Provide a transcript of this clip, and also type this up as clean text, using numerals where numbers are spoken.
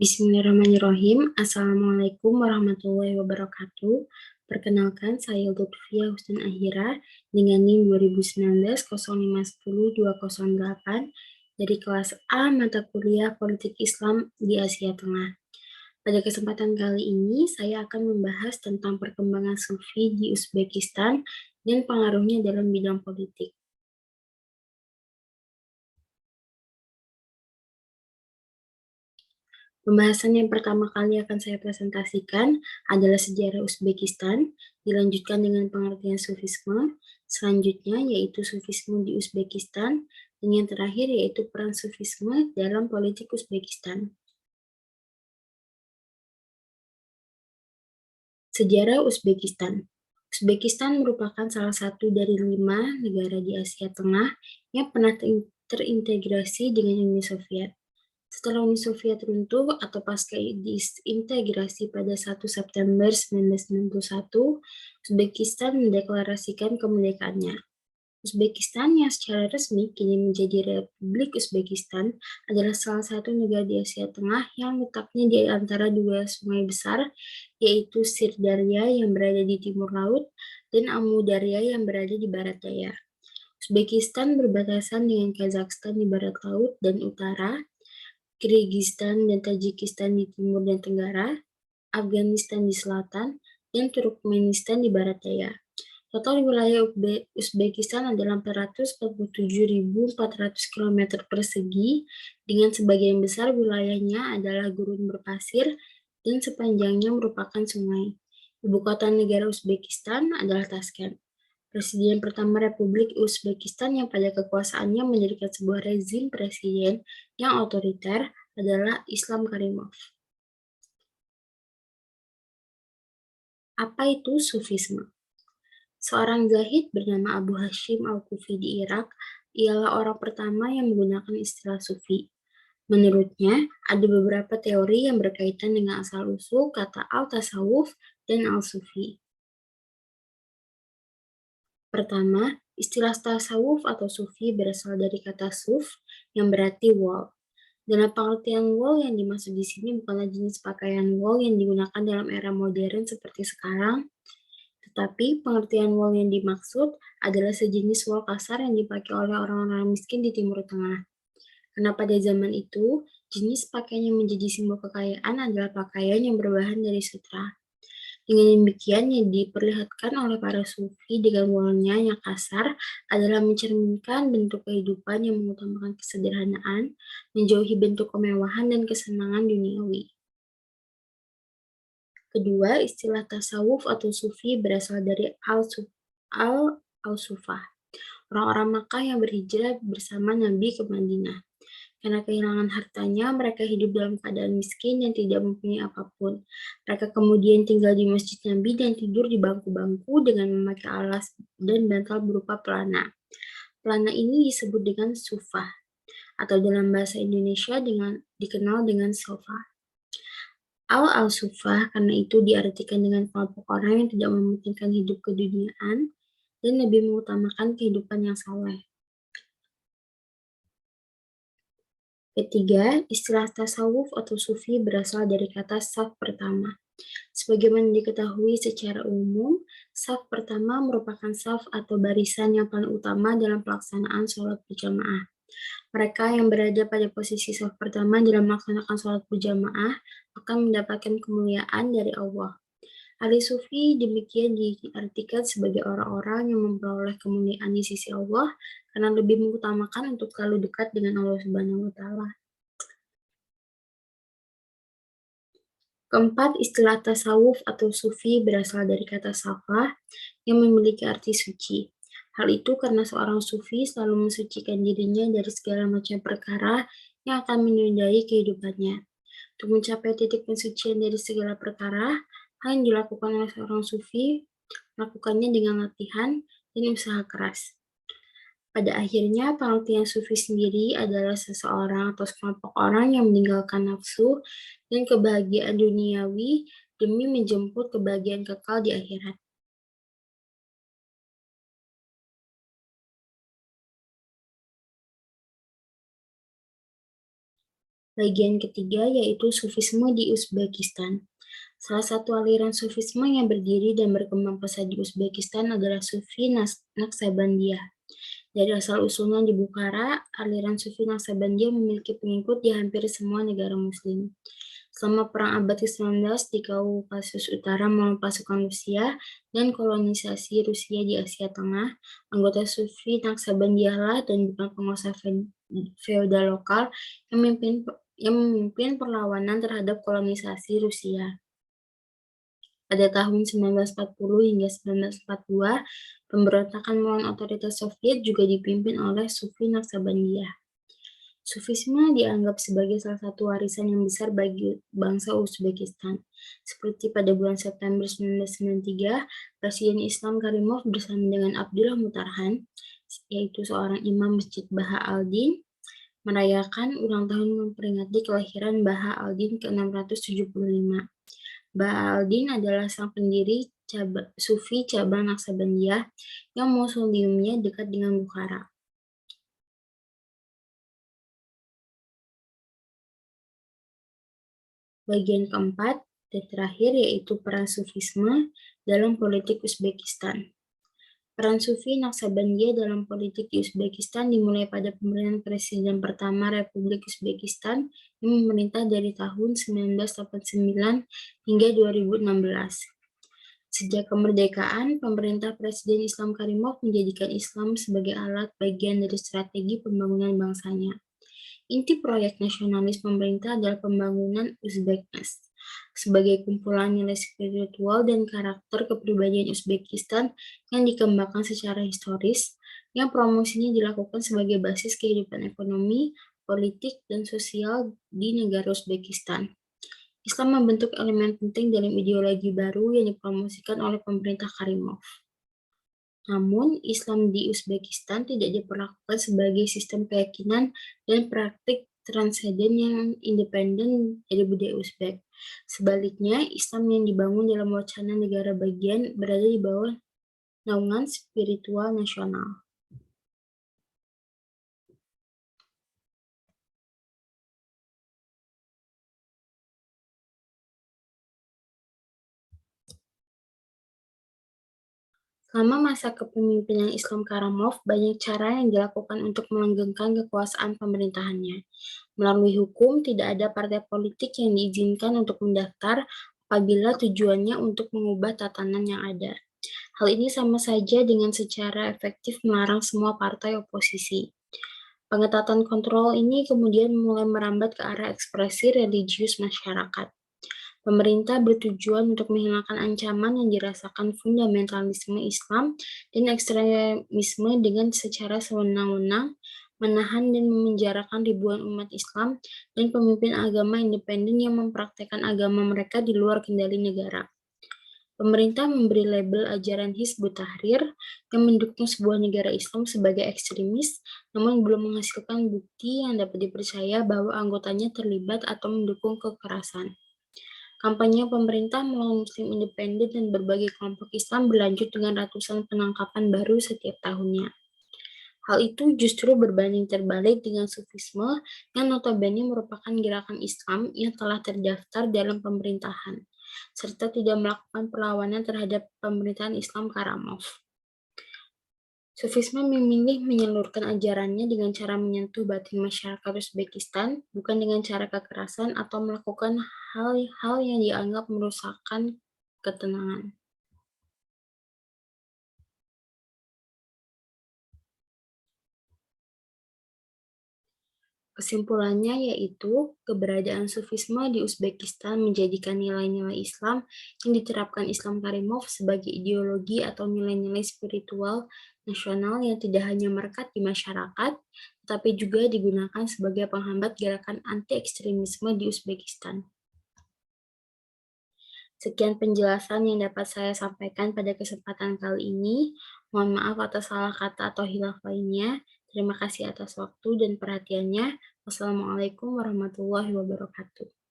Bismillahirrahmanirrahim. Assalamualaikum warahmatullahi wabarakatuh. Perkenalkan, saya Lutfia Husn Ahira dengan NIM 2019 0510-208 dari kelas A mata kuliah Politik Islam di Asia Tengah. Pada kesempatan kali ini, saya akan membahas tentang perkembangan Sufi di Uzbekistan dan pengaruhnya dalam bidang politik. Pembahasan yang pertama kali akan saya presentasikan adalah sejarah Uzbekistan, dilanjutkan dengan pengertian Sufisme, selanjutnya yaitu Sufisme di Uzbekistan, dan yang terakhir yaitu peran Sufisme dalam politik Uzbekistan. Sejarah Uzbekistan. Uzbekistan merupakan salah satu dari 5 negara di Asia Tengah yang pernah terintegrasi dengan Uni Soviet. Setelah Uni Soviet runtuh atau pasca disintegrasi pada 1 September 1991, Uzbekistan mendeklarasikan kemerdekaannya. Uzbekistan yang secara resmi kini menjadi Republik Uzbekistan adalah salah satu negara di Asia Tengah yang letaknya di antara dua sungai besar, yaitu Sirdarya yang berada di timur laut dan Amudarya yang berada di barat daya. Uzbekistan berbatasan dengan Kazakhstan di barat laut dan utara, Kirgistan dan Tajikistan di timur dan tenggara, Afghanistan di selatan, dan Turkmenistan di barat daya. Total wilayah Uzbekistan adalah 447.400 km persegi, dengan sebagian besar wilayahnya adalah gurun berpasir dan sepanjangnya merupakan sungai. Ibu kota negara Uzbekistan adalah Tashkent. Presiden pertama Republik Uzbekistan yang pada kekuasaannya mendirikan sebuah rezim presiden yang otoriter adalah Islam Karimov. Apa itu Sufisme? Seorang zahid bernama Abu Hashim Al-Kufi di Irak ialah orang pertama yang menggunakan istilah Sufi. Menurutnya, ada beberapa teori yang berkaitan dengan asal-usul kata Al-Tasawuf dan Al-Sufi. Pertama, istilah tasawuf atau sufi berasal dari kata suf yang berarti wol. Dalam pengertian wol yang dimaksud di sini bukanlah jenis pakaian wol yang digunakan dalam era modern seperti sekarang, tetapi pengertian wol yang dimaksud adalah sejenis wol kasar yang dipakai oleh orang-orang miskin di Timur Tengah. Karena pada zaman itu, jenis pakaian yang menjadi simbol kekayaan adalah pakaian yang berbahan dari sutra. Dengan demikian, yang diperlihatkan oleh para sufi dengan wolnya yang kasar adalah mencerminkan bentuk kehidupan yang mengutamakan kesederhanaan, menjauhi bentuk kemewahan dan kesenangan duniawi. Kedua, istilah tasawuf atau sufi berasal dari al-sufah, orang-orang Makkah yang berhijrah bersama Nabi ke Madinah. Karena kehilangan hartanya, mereka hidup dalam keadaan miskin dan tidak mempunyai apapun. Mereka kemudian tinggal di Masjid Nabi dan tidur di bangku-bangku dengan memakai alas dan bantal berupa pelana. Pelana ini disebut dengan sufah, atau dalam bahasa Indonesia dikenal dengan sofa. Al-sufah karena itu diartikan dengan kelompok orang yang tidak mementingkan hidup keduniaan dan lebih mengutamakan kehidupan yang saleh. Ketiga, istilah tasawuf atau sufi berasal dari kata saf pertama. Sebagaimana diketahui secara umum, saf pertama merupakan saf atau barisan yang paling utama dalam pelaksanaan sholat berjamaah. Mereka yang berada pada posisi saf pertama dalam melaksanakan sholat berjamaah akan mendapatkan kemuliaan dari Allah. Ahli sufi demikian diartikan sebagai orang-orang yang memperoleh kemuliaan di sisi Allah karena lebih mengutamakan untuk selalu dekat dengan Allah Subhanahu wa Ta'ala. Keempat, istilah tasawuf atau sufi berasal dari kata safah yang memiliki arti suci. Hal itu karena seorang sufi selalu mensucikan dirinya dari segala macam perkara yang akan menodai kehidupannya. Untuk mencapai titik pensucian dari segala perkara, hal yang dilakukan oleh seorang sufi melakukannya dengan latihan dan usaha keras. Pada akhirnya, pengertian sufi sendiri adalah seseorang atau sekelompok orang yang meninggalkan nafsu dan kebahagiaan duniawi demi menjemput kebahagiaan kekal di akhirat. Bagian ketiga yaitu Sufisme di Uzbekistan. Salah satu aliran Sufisme yang berdiri dan berkembang pesat di Uzbekistan adalah Sufi Naksabandiyah. Dari asal-usulnya di Bukhara, aliran Sufi Naksabandiyah memiliki pengikut di hampir semua negara Muslim. Selama Perang Abad ke-19 di Kaukasus Utara melawan pasukan Rusia dan kolonisasi Rusia di Asia Tengah, anggota Sufi Naksabandiyahlah dan bukan penguasa feodal lokal yang memimpin perlawanan terhadap kolonisasi Rusia. Pada tahun 1940 hingga 1942, pemberontakan melawan otoritas Soviet juga dipimpin oleh Sufi Naksabandiyah. Sufisme dianggap sebagai salah satu warisan yang besar bagi bangsa Uzbekistan. Seperti pada bulan September 1993, Presiden Islam Karimov bersama dengan Abdullah Mutarhan, yaitu seorang imam Masjid Baha al-Din, merayakan ulang tahun memperingati kelahiran Baha al-Din ke-675. Baha al-Din adalah sang pendiri Sufi cabang Naksabandiyah yang mausoleumnya dekat dengan Bukhara. Bagian keempat dan terakhir yaitu peran Sufisme dalam politik Uzbekistan. Peran Sufi Naksabandiyah dalam politik di Uzbekistan dimulai pada pemilihan Presiden pertama Republik Uzbekistan yang memerintah dari tahun 1989 hingga 2016. Sejak kemerdekaan, pemerintah Presiden Islam Karimov menjadikan Islam sebagai alat bagian dari strategi pembangunan bangsanya. Inti proyek nasionalis pemerintah adalah pembangunan Uzbekness sebagai kumpulan nilai spiritual dan karakter kepribadian Uzbekistan yang dikembangkan secara historis, yang promosinya dilakukan sebagai basis kehidupan ekonomi, politik, dan sosial di negara Uzbekistan. Islam membentuk elemen penting dalam ideologi baru yang dipromosikan oleh pemerintah Karimov. Namun, Islam di Uzbekistan tidak diperlakukan sebagai sistem keyakinan dan praktik transenden yang independen dari budaya Uzbek. Sebaliknya, Islam yang dibangun dalam wacana negara bagian berada di bawah naungan spiritual nasional. Selama masa kepemimpinan Islam Karimov, banyak cara yang dilakukan untuk melanggengkan kekuasaan pemerintahannya. Melalui hukum, tidak ada partai politik yang diizinkan untuk mendaftar apabila tujuannya untuk mengubah tatanan yang ada. Hal ini sama saja dengan secara efektif melarang semua partai oposisi. Pengetatan kontrol ini kemudian mulai merambat ke arah ekspresi religius masyarakat. Pemerintah bertujuan untuk menghilangkan ancaman yang dirasakan fundamentalisme Islam dan ekstremisme dengan secara sewenang-wenang menahan dan memenjarakan ribuan umat Islam dan pemimpin agama independen yang mempraktekkan agama mereka di luar kendali negara. Pemerintah memberi label ajaran Hizbut Tahrir yang mendukung sebuah negara Islam sebagai ekstremis, namun belum menghasilkan bukti yang dapat dipercaya bahwa anggotanya terlibat atau mendukung kekerasan. Kampanye pemerintah melawan Muslim independen dan berbagai kelompok Islam berlanjut dengan ratusan penangkapan baru setiap tahunnya. Hal itu justru berbanding terbalik dengan Sufisme yang notabene merupakan gerakan Islam yang telah terdaftar dalam pemerintahan, serta tidak melakukan perlawanan terhadap pemerintahan Islam Karimov. Sufisme memilih menyalurkan ajarannya dengan cara menyentuh batin masyarakat Uzbekistan, bukan dengan cara kekerasan atau melakukan hal-hal yang dianggap merusakkan ketenangan. Kesimpulannya yaitu, keberadaan Sufisme di Uzbekistan menjadikan nilai-nilai Islam yang diterapkan Islam Karimov sebagai ideologi atau nilai-nilai spiritual nasional yang tidak hanya merekat di masyarakat, tetapi juga digunakan sebagai penghambat gerakan anti-ekstremisme di Uzbekistan. Sekian penjelasan yang dapat saya sampaikan pada kesempatan kali ini. Mohon maaf atas salah kata atau hilaf lainnya. Terima kasih atas waktu dan perhatiannya. Wassalamualaikum warahmatullahi wabarakatuh.